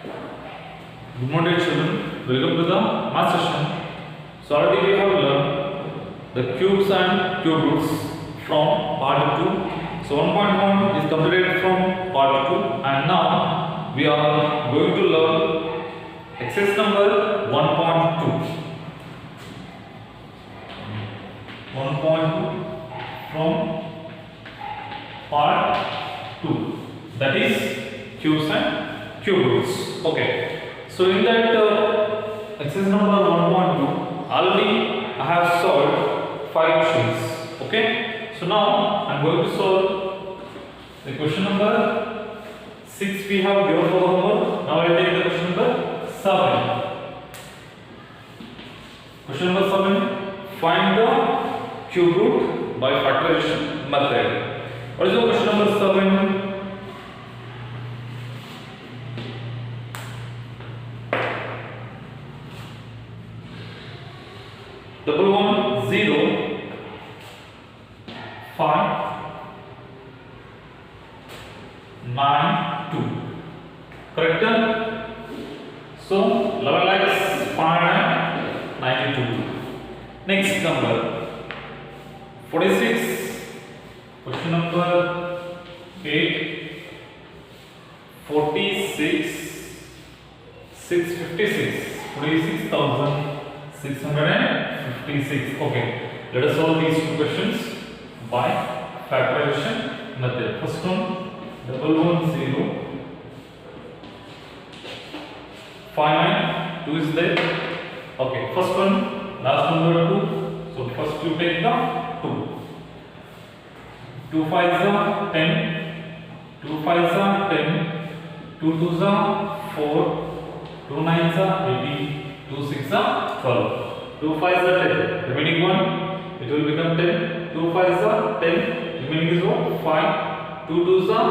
Good morning, children. Welcome to the math session. So already we have learned the cubes and cube roots from part 2. So 1.1 is completed from part 2, and now we are going to learn exercise number 1.2. 1.2 from part 2, that is cubes and cube roots. Okay. So in that exercise number 1.2, already I have solved 5 questions. Okay. So now I am going to solve the question number 6 we have given for the homework. Now I will take the question number 7. Question number 7. Find the cube root by factorization method. What is the question number 7? Double 1 0 5 9 2. Correct? So 11 lakhs 592. Next number 46. Question number 8. 46 656. 46,656. Okay. Let us solve these two questions by factorization method. First one, double 1 0 5 9 2 is there. Okay. First one, last number 2. So first you take the 2. 2 5s are 10. 2 5s are 10. 2 2s are 4. 2 9s are 18. 2 6s are 12. 2 5s are 10. Remaining one, it will become 10. 2 5s are 10. Remaining is 1 5. 2 2s are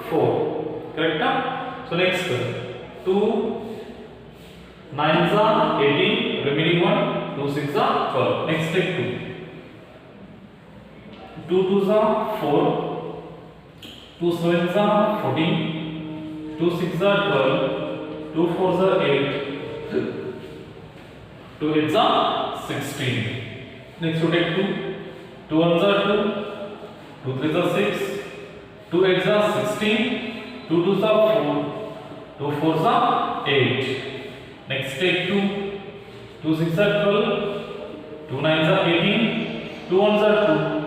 4. Correct? So next, 2 9s are 18. Remaining one, 2 6s are 12. Next, take 2. 2 2s are 4. 2 7s are 14. 2 6s are 12. 2 4s are 8. 2 8s are 16. Next you take 2. 2 1s are 2. 2 3s are 6. 2 8s are 16. 2 2s are 4. 2 4s are 8. Next take 2. 2 6s are 12. 2 9s are 18. 2 1s are 2.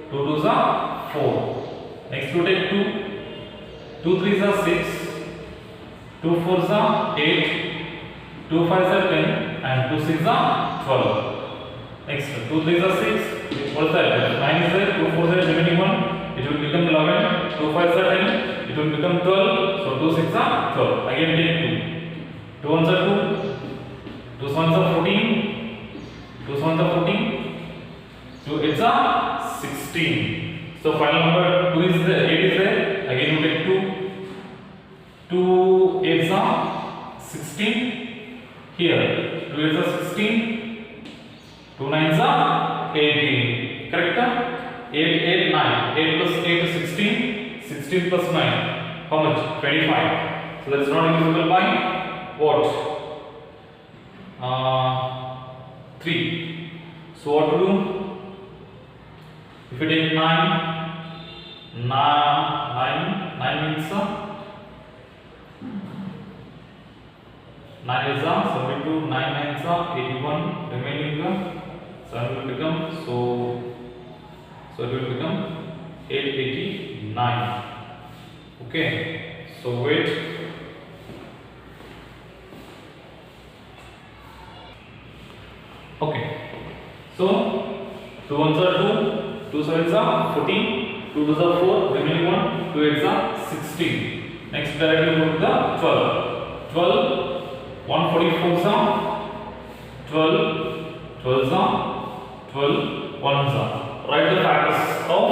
2 2s are 4. Next you take 2. 2 3s are 6. 2 4s are 8. 2 5s are 10 and 2 6s are 12. Next, 2 3s are 6. What is that? 9 is there. 2 4s are remaining one. It will become 11. 2 5s are 10. It will become 12. So 2 6s are 12. Again take 2. 2 1s are 2. 2 7s are 14. 2 7s are 14. 2 8s are 16. So final number 2 is there. 8 is there. Again you take 2. 2 8s are 16. Here 2 8s are 16. 2 9s are 18. Correct? 8 8 9. 8 plus 8 is 16. 16 plus 9. How much? 25. So that is not divisible by what? 3. So what to do? If you take 9 means 9 is 72, 9 9s are 81, remaining 7 will become, so it will become 889. Okay, so wait. Okay, so 2 1s are 2, 2 7s are 14, 2 2s are 4, remaining one, 2 8s are 16. Next directly go to the 12. 12 144s are 12, 12s are 12, 1s are. Write the factors of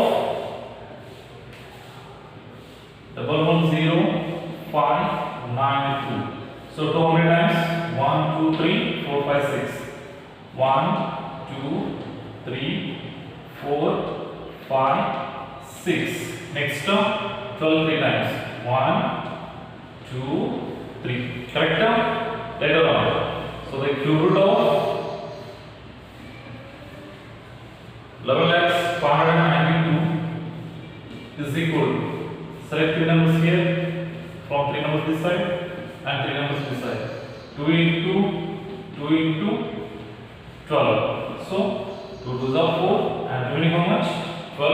double 1 0 5 9 2. So 2 how many times? 1 2 3 4 5 6. 1 2 3 4 5 6. Next 12 3 times. 1 2 3. Correct? Later on. So the cube root of 11,592 is equal. Select 3 numbers here. From 3 numbers this side and 3 numbers this side. 2 into 12. So 2 2s are 4 and remaining how much? 12.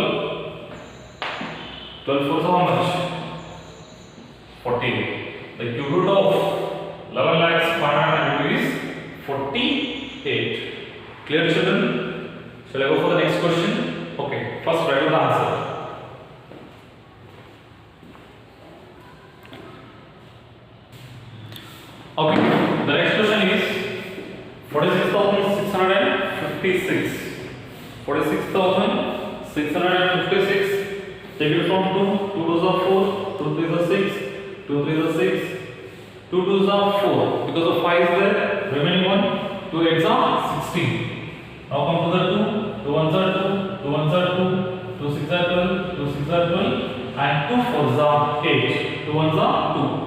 12 4s are how much? 48. The cube root of 11,592 is 48. Clear, children? Shall I go for the next question? Okay. First write down the answer. Okay, the next question is 46,656. 46,656. Take it from 2. 2 2s are 4. 2 3s are 6. 2 3s are 6. 2 2s are 4. Because of 5 is there. Remaining one. 2 8s are 16. Now come to the 2. 2 1s are 2. 2 1s are 2. 2 6s are 12. 2 6s are 12. And 2 4s are 8. 2 1s are 2.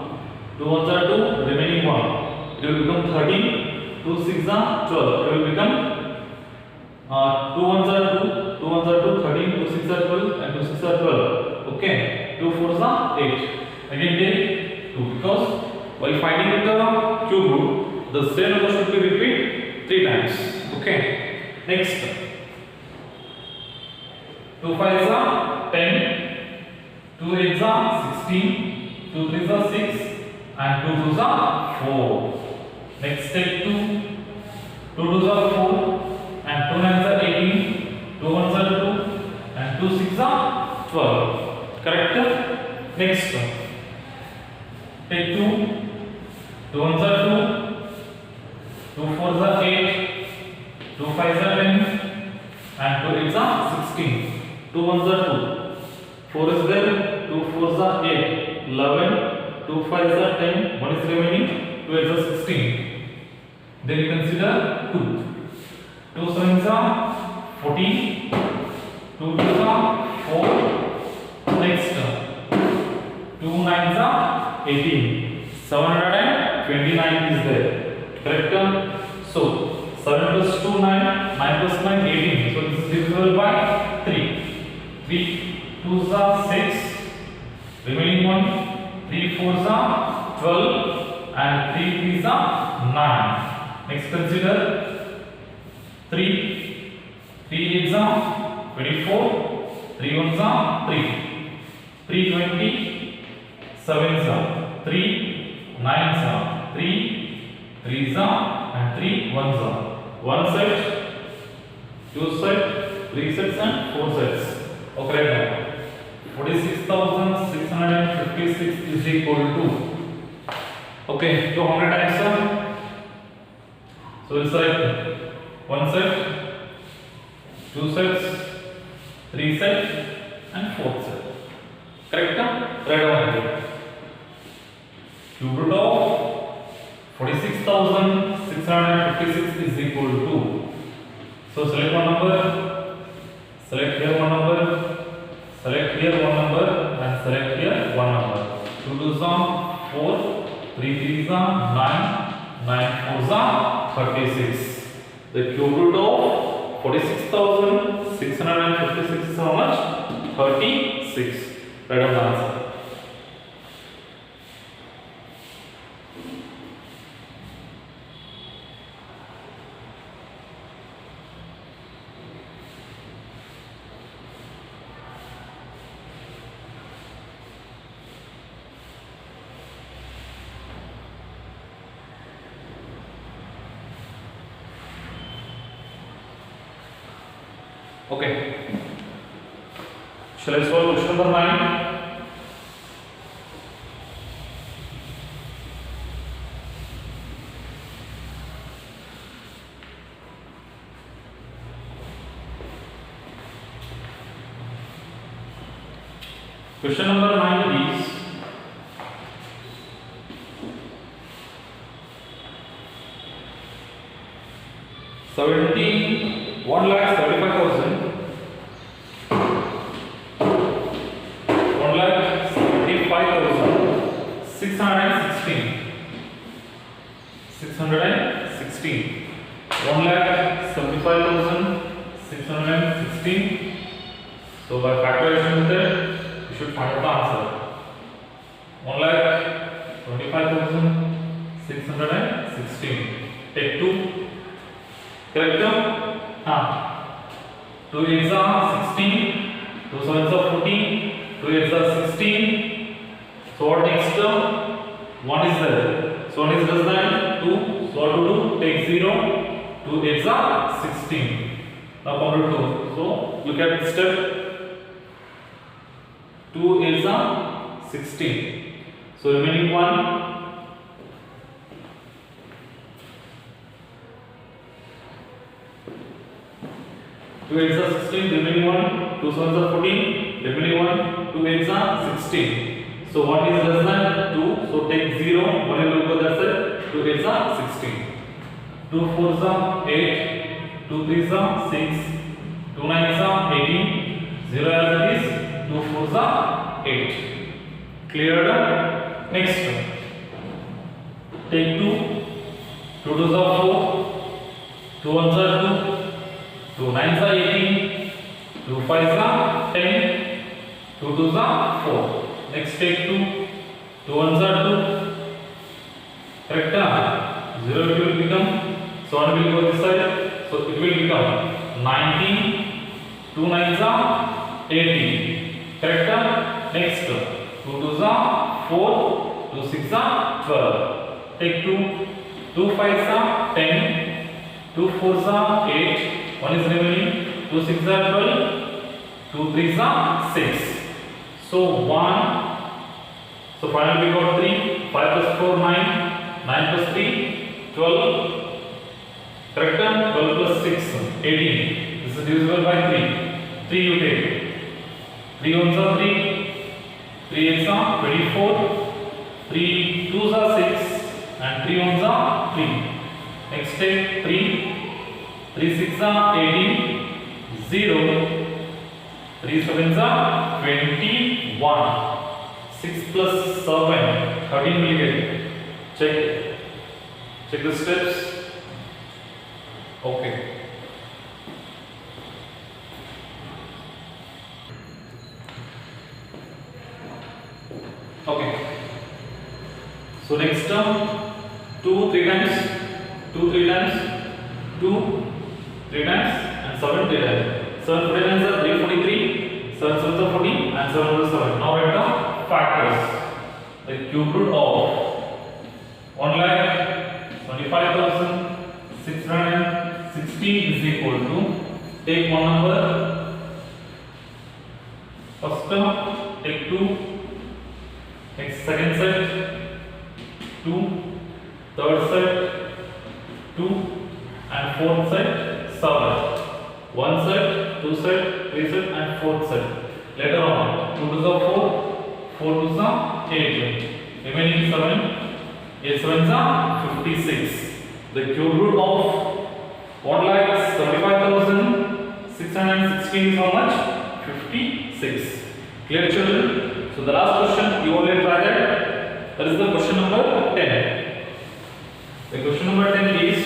2 1s are 2, remaining 1. It will become 13. 2 6s are 12. It will become 2 1s are 2, 2 1s are 2, 13, 2 6s are 12, and 2 6s are 12. Okay, 2 4s are 8. Again take 2 because while finding the cube root, the same number should be repeated 3 times. Okay, next 2 5s are 10, 2 8s are 16, 2 3s are 6. And 2 2s are 4. Next take 2. 2 2s are 4 and 2 9s are 18. 2 1s are 2 and 2 6s are 12. Correct? Next take 2. 2 1s are 2. 2 4s are 8. 2 5s are 10 and 2 8s are 16. 2 1s are 2. 4 is there. 2 4s are 8. 11. 2 5s are 10, 1 is remaining, 2 8s are 16. Then you consider 2. 2 7s are 14, 2 2s are 4. Next, 2 9s are 18. 729 is there. Correct? So, 7 plus 2, 9, 9 plus 9, 18. So, this is divisible by 3. 3 2s are 6, remaining 1. 3 4s are 12 and 3 3s are 9. Next consider 3 8s are 24, 3 1s are 3, 3 20, 7s are 3, 9s are 3, 3s are and 3 1s are. 1 set, 2 set, 3 sets and 4 sets. Okay, right now 46,656 is equal to, okay, so how many times are? So we'll select 1 set, 2 sets, 3 sets and 4 set. Correct? Right on here. Cube root of 46,656 is equal to, so select one number, select here one number, select here one number and select here one number. 2 2s are 4, 3 3s are 9, 9 4s are 36. The cube root of 46,656 is how much? 36. Write down the answer. Okay. Shall I solve question number 9? Question number 9 is 1,75,616. 616. 1,75,616. So by factorization method, you should find out the answer. 1,25,616. Take 2. Correct? 2 8s are 16. 2 7s are 14. 2 8s are 16. So what next term? 1 is there. So 1 is less than 2. So what to do? Take 0. 2 8s are 16. Now come to 2. So look at this step. 2 8s are 16. So remaining 1. 2 8s are 16. Remaining 1. 2 7s are 14. Remaining 1. 2 8s are 16. So 1 is less than 2. So take 0. 1 will go that side. 2 8s are 16. 2 4s are 8. 2 3s are 6. 2 9s are 18. 0 as it is. 2 4s are 8. Clear? Next. Take 2. 2 2s are 4. 2 1s are 2. 2 9s are 18. 2 5s are 10. 2 2s are 4. Next take 2. 2 1s are 2. Correct? 0 it will become. So 1 will go this side. So it will become 19. 2 9s are 18. Correct? Next 2 2s are 4. 2 6s are 12. Take 2. 2 5s are 10. 2 4s are 8. 1 is remaining. 2 6s are 12. 2 3s are 6. So 1. So finally we got 3. 5 plus 4 9. 9 plus 3 12. Correct? 12 plus 6 18. This is divisible by 3. 3 you take. 3 1s are 3. 3 8s are 24. 3 2s are 6. And 3 1s are 3. Next take 3. 3 6s are 18. 0. 3 7s are 21. 6 plus 7 13 will get. Check the steps. Okay. Okay. So next term 2 3 times, 2 3 times, 2 3 times, and 7 3 times. 7 3 times are 343. 7 7 are 40 and 7 is 7. Now write the factors. The cube root of 1,25,616 is equal to, take one number. First term, take 2. Next second set 2. Third set 2. And fourth set 7. One set, 2 set, 3 set, and fourth set. Later on, 2 2s are 4. 4 2s are 8. Remaining 7. 8 7s are 56. The cube root of 1,75,616 is how much? 56. Clear, children? So the last question you already tried that. That is the question number 10. The question number 10 is,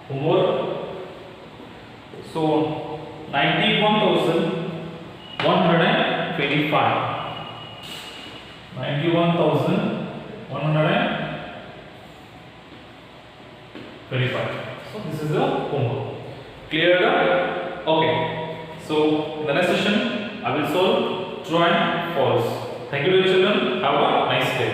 homework. So 91,125. 91,125. So this is the homework. Clear? Okay. So in the next session I will solve true and false. Thank you, dear children. Have a nice day.